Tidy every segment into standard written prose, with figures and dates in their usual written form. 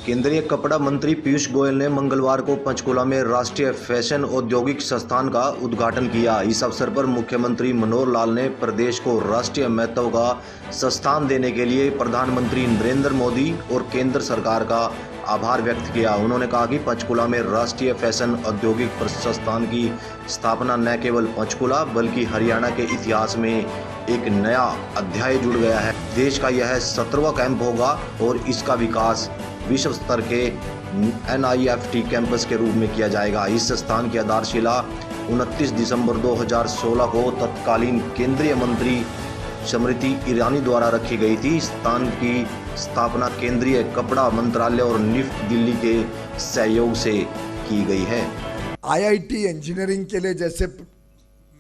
केंद्रीय कपड़ा मंत्री पीयूष गोयल ने मंगलवार को पंचकुला में राष्ट्रीय फैशन औद्योगिक संस्थान का उद्घाटन किया। इस अवसर पर मुख्यमंत्री मनोहर लाल ने प्रदेश को राष्ट्रीय महत्व का संस्थान देने के लिए प्रधानमंत्री नरेंद्र मोदी और केंद्र सरकार का आभार व्यक्त किया। उन्होंने कहा कि पंचकुला में राष्ट्रीय फैशन औद्योगिक संस्थान की स्थापना न केवल पंचकुला बल्कि हरियाणा के इतिहास में एक नया अध्याय जुड़ गया है। देश का यह 17वां कैंप होगा और इसका विकास विश्व स्तर के NIFT कैंपस के रूप में किया जाएगा। इस संस्थान की आधारशिला 29 दिसंबर 2016 को तत्कालीन केंद्रीय मंत्री स्मृति ईरानी द्वारा रखी गई थी। संस्थान की स्थापना केंद्रीय कपड़ा मंत्रालय और निफ्ट दिल्ली के सहयोग से की गई है। IIT इंजीनियरिंग के लिए जैसे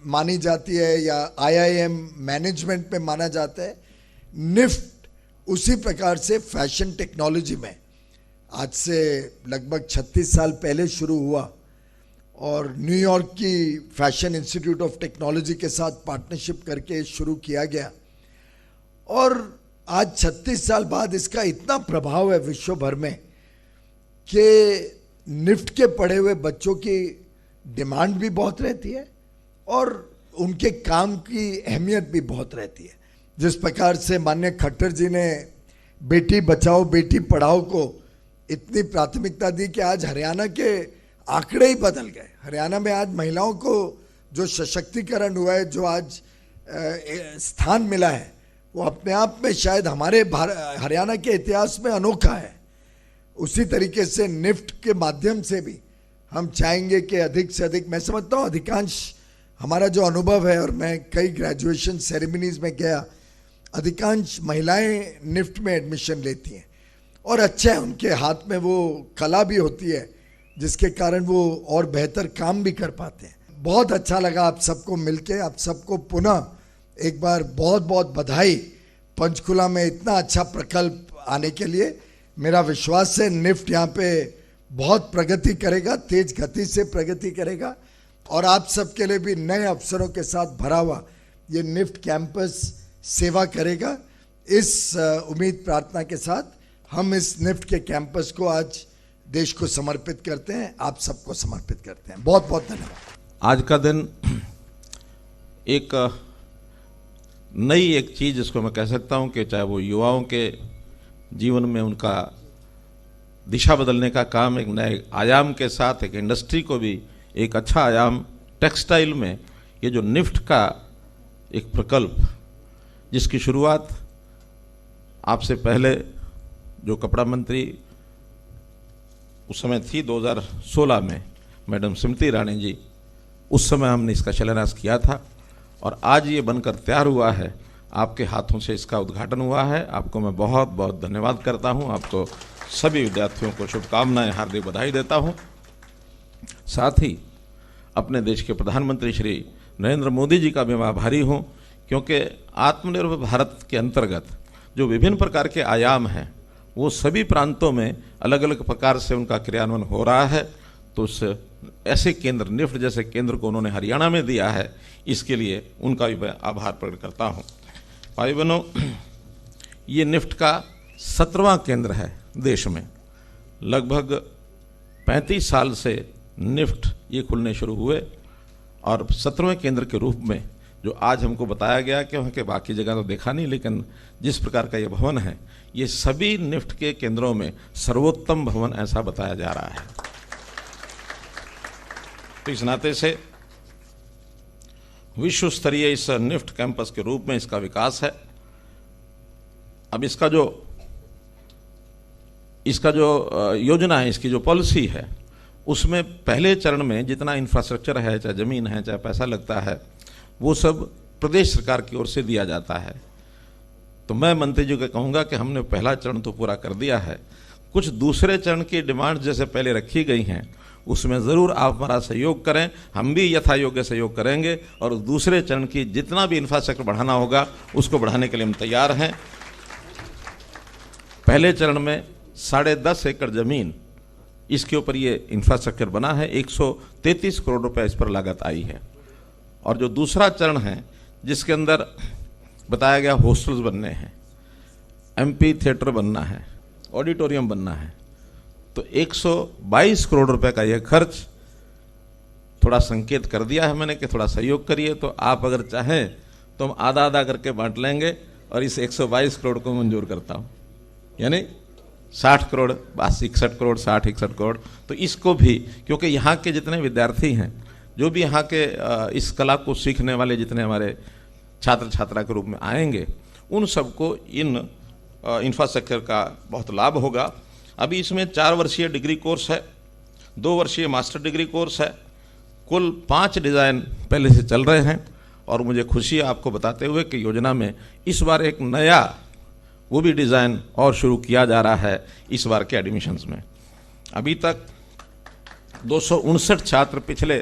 मानी जाती है या IIM मैनेजमेंट में माना जाता है, निफ्ट उसी प्रकार से फैशन टेक्नोलॉजी में आज से लगभग 36 साल पहले शुरू हुआ और न्यूयॉर्क की फैशन इंस्टीट्यूट ऑफ टेक्नोलॉजी के साथ पार्टनरशिप करके शुरू किया गया और आज 36 साल बाद इसका इतना प्रभाव है विश्व भर में कि निफ्ट के पढ़े हुए बच्चों की डिमांड भी बहुत रहती है और उनके काम की अहमियत भी बहुत रहती है। जिस प्रकार से माननीय खट्टर जी ने बेटी बचाओ बेटी पढ़ाओ को इतनी प्राथमिकता दी कि आज हरियाणा के आंकड़े ही बदल गए। हरियाणा में आज महिलाओं को जो सशक्तिकरण हुआ है, जो आज स्थान मिला है, वो अपने आप में शायद हमारे हरियाणा के इतिहास में अनोखा है। उसी तरीके से निफ्ट के माध्यम से भी हम चाहेंगे कि अधिक से अधिक, मैं समझता हूँ अधिकांश हमारा जो अनुभव है और मैं कई ग्रेजुएशन सेरेमनीज में गया, अधिकांश महिलाएं निफ्ट में एडमिशन लेती हैं और अच्छा है, उनके हाथ में वो कला भी होती है जिसके कारण वो और बेहतर काम भी कर पाते हैं। बहुत अच्छा लगा आप सबको मिलके। आप सबको पुनः एक बार बहुत बहुत बधाई पंचकुला में इतना अच्छा प्रकल्प आने के लिए। मेरा विश्वास है निफ्ट यहाँ पे बहुत प्रगति करेगा, तेज गति से प्रगति करेगा और आप सबके लिए भी नए अवसरों के साथ भरा हुआ ये निफ्ट कैंपस सेवा करेगा। इस उम्मीद प्रार्थना के साथ हम इस निफ्ट के कैंपस को आज देश को समर्पित करते हैं, आप सबको समर्पित करते हैं। बहुत बहुत धन्यवाद। आज का दिन एक नई एक चीज़ जिसको मैं कह सकता हूं कि चाहे वो युवाओं के जीवन में उनका दिशा बदलने का काम एक नए आयाम के साथ एक इंडस्ट्री को भी एक अच्छा आयाम, टेक्सटाइल में ये जो निफ्ट का एक प्रकल्प जिसकी शुरुआत आपसे पहले जो कपड़ा मंत्री उस समय थी 2016 में मैडम स्मृति ईरानी जी, उस समय हमने इसका शिलान्यास किया था और आज ये बनकर तैयार हुआ है। आपके हाथों से इसका उद्घाटन हुआ है। आपको मैं बहुत बहुत धन्यवाद करता हूँ। आपको सभी विद्यार्थियों को शुभकामनाएं, हार्दिक बधाई देता हूँ। साथ ही अपने देश के प्रधानमंत्री श्री नरेंद्र मोदी जी का भी मैं आभारी हूँ, क्योंकि आत्मनिर्भर भारत के अंतर्गत जो विभिन्न प्रकार के आयाम हैं वो सभी प्रांतों में अलग अलग प्रकार से उनका क्रियान्वयन हो रहा है। तो उस ऐसे केंद्र, निफ्ट जैसे केंद्र को उन्होंने हरियाणा में दिया है, इसके लिए उनका भी मैं आभार प्रकट करता हूँ। भाई बहनों, ये निफ्ट का 17वां केंद्र है देश में। लगभग 35 साल से निफ्ट ये खुलने शुरू हुए और 17वें केंद्र के रूप में जो आज हमको बताया गया कि वहाँ के बाकी जगह तो देखा नहीं, लेकिन जिस प्रकार का ये भवन है, ये सभी निफ्ट के केंद्रों में सर्वोत्तम भवन ऐसा बताया जा रहा है। तो इस नाते से विश्व स्तरीय इस निफ्ट कैंपस के रूप में इसका विकास है। अब इसका जो योजना है, इसकी जो पॉलिसी है, उसमें पहले चरण में जितना इंफ्रास्ट्रक्चर है, चाहे ज़मीन है, चाहे पैसा लगता है, वो सब प्रदेश सरकार की ओर से दिया जाता है। तो मैं मंत्री जी को कहूँगा कि हमने पहला चरण तो पूरा कर दिया है। कुछ दूसरे चरण की डिमांड जैसे पहले रखी गई हैं, उसमें ज़रूर आप हमारा सहयोग करें, हम भी यथायोग्य सहयोग करेंगे और दूसरे चरण की जितना भी इंफ्रास्ट्रक्चर बढ़ाना होगा उसको बढ़ाने के लिए हम तैयार हैं। पहले चरण में 10.5 एकड़ ज़मीन, इसके ऊपर ये इंफ्रास्ट्रक्चर बना है। 133 करोड़ रुपए इस पर लागत आई है। और जो दूसरा चरण है जिसके अंदर बताया गया हॉस्टल्स बनने हैं, MP थिएटर बनना है, ऑडिटोरियम बनना है, तो 122 करोड़ रुपए का यह खर्च थोड़ा संकेत कर दिया है मैंने कि थोड़ा सहयोग करिए, तो आप अगर चाहें तो हम आधा आधा करके बांट लेंगे और इस 122 करोड़ को मंजूर करता हूं, यानी 60 करोड़, 61 करोड़, 60-61 करोड़। तो इसको भी, क्योंकि यहाँ के जितने विद्यार्थी हैं, जो भी यहाँ के इस कला को सीखने वाले जितने हमारे छात्र छात्रा के रूप में आएंगे, उन सबको इन इंफ्रास्ट्रक्चर का बहुत लाभ होगा। अभी इसमें 4 वर्षीय डिग्री कोर्स है, 2 वर्षीय मास्टर डिग्री कोर्स है, कुल 5 डिज़ाइन पहले से चल रहे हैं। और मुझे खुशी है आपको बताते हुए कि योजना में इस बार एक नया वो भी डिज़ाइन और शुरू किया जा रहा है इस बार के एडमिशन्स में। अभी तक 259 छात्र पिछले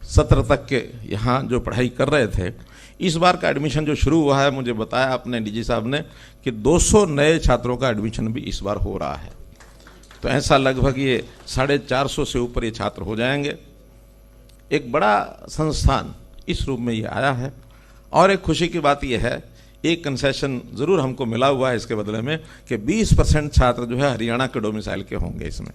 सत्र तक के यहाँ जो पढ़ाई कर रहे थे, इस बार का एडमिशन जो शुरू हुआ है, मुझे बताया अपने डीजी साहब ने कि 200 नए छात्रों का एडमिशन भी इस बार हो रहा है। तो ऐसा लगभग ये 450 से ऊपर ये छात्र हो जाएंगे। एक बड़ा संस्थान इस रूप में ये आया है। और एक खुशी की बात ये है, एक कंसेशन ज़रूर हमको मिला हुआ है इसके बदले में कि 20% छात्र जो है हरियाणा के डोमिसाइल के होंगे इसमें,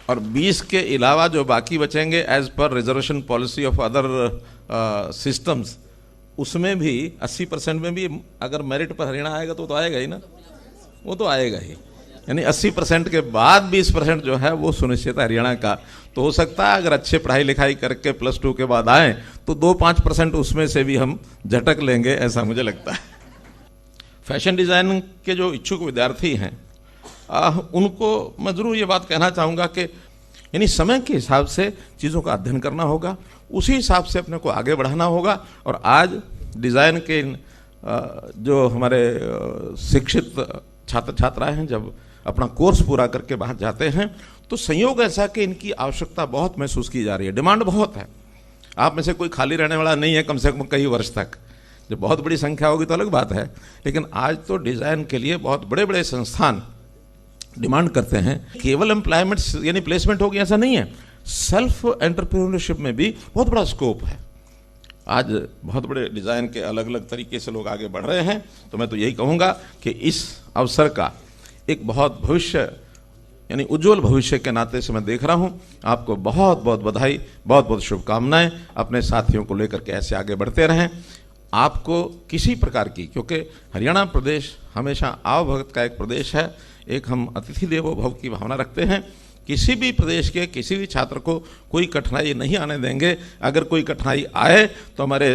और 20 के अलावा जो बाकी बचेंगे as per reservation policy of other systems, उसमें भी 80% में भी अगर मेरिट पर हरियाणा आएगा तो आएगा ही ना, वो तो आएगा ही। यानी 80% के बाद 20% जो है वो सुनिश्चित हरियाणा का। तो हो सकता है अगर अच्छे पढ़ाई लिखाई करके +2 के बाद आए तो 2-5% उसमें से भी हम झटक लेंगे, ऐसा मुझे लगता है। फैशन डिज़ाइन के जो इच्छुक विद्यार्थी हैं उनको मैं ज़रूर ये बात कहना चाहूँगा कि यानी समय के हिसाब से चीज़ों का अध्ययन करना होगा, उसी हिसाब से अपने को आगे बढ़ाना होगा। और आज डिज़ाइन के जो हमारे शिक्षित छात्र छात्राएँ हैं, जब अपना कोर्स पूरा करके बाहर जाते हैं तो संयोग ऐसा कि इनकी आवश्यकता बहुत महसूस की जा रही है, डिमांड बहुत है। आप में से कोई खाली रहने वाला नहीं है कम से कम कई वर्ष तक। जब बहुत बड़ी संख्या होगी तो अलग बात है, लेकिन आज तो डिज़ाइन के लिए बहुत बड़े बड़े संस्थान डिमांड करते हैं। केवल एम्प्लॉयमेंट यानी प्लेसमेंट होगी ऐसा नहीं है, सेल्फ एंटरप्रेन्योरशिप में भी बहुत बड़ा स्कोप है। आज बहुत बड़े डिज़ाइन के अलग अलग तरीके से लोग आगे बढ़ रहे हैं। तो मैं तो यही कहूँगा कि इस अवसर का एक बहुत भविष्य यानी उज्जवल भविष्य के नाते से मैं देख रहा हूँ। आपको बहुत बहुत बधाई, बहुत बहुत शुभकामनाएं। अपने साथियों को लेकर के ऐसे आगे बढ़ते रहें। आपको किसी प्रकार की, क्योंकि हरियाणा प्रदेश हमेशा आव भगत का एक प्रदेश है, एक हम अतिथि देवो भव की भावना रखते हैं। किसी भी प्रदेश के किसी भी छात्र को कोई कठिनाई नहीं आने देंगे। अगर कोई कठिनाई आए तो हमारे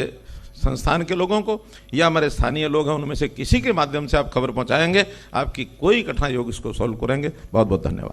संस्थान के लोगों को या हमारे स्थानीय लोग हैं उनमें से किसी के माध्यम से आप खबर पहुंचाएंगे, आपकी कोई कठिनाई होगी उसको सॉल्व करेंगे। बहुत बहुत धन्यवाद।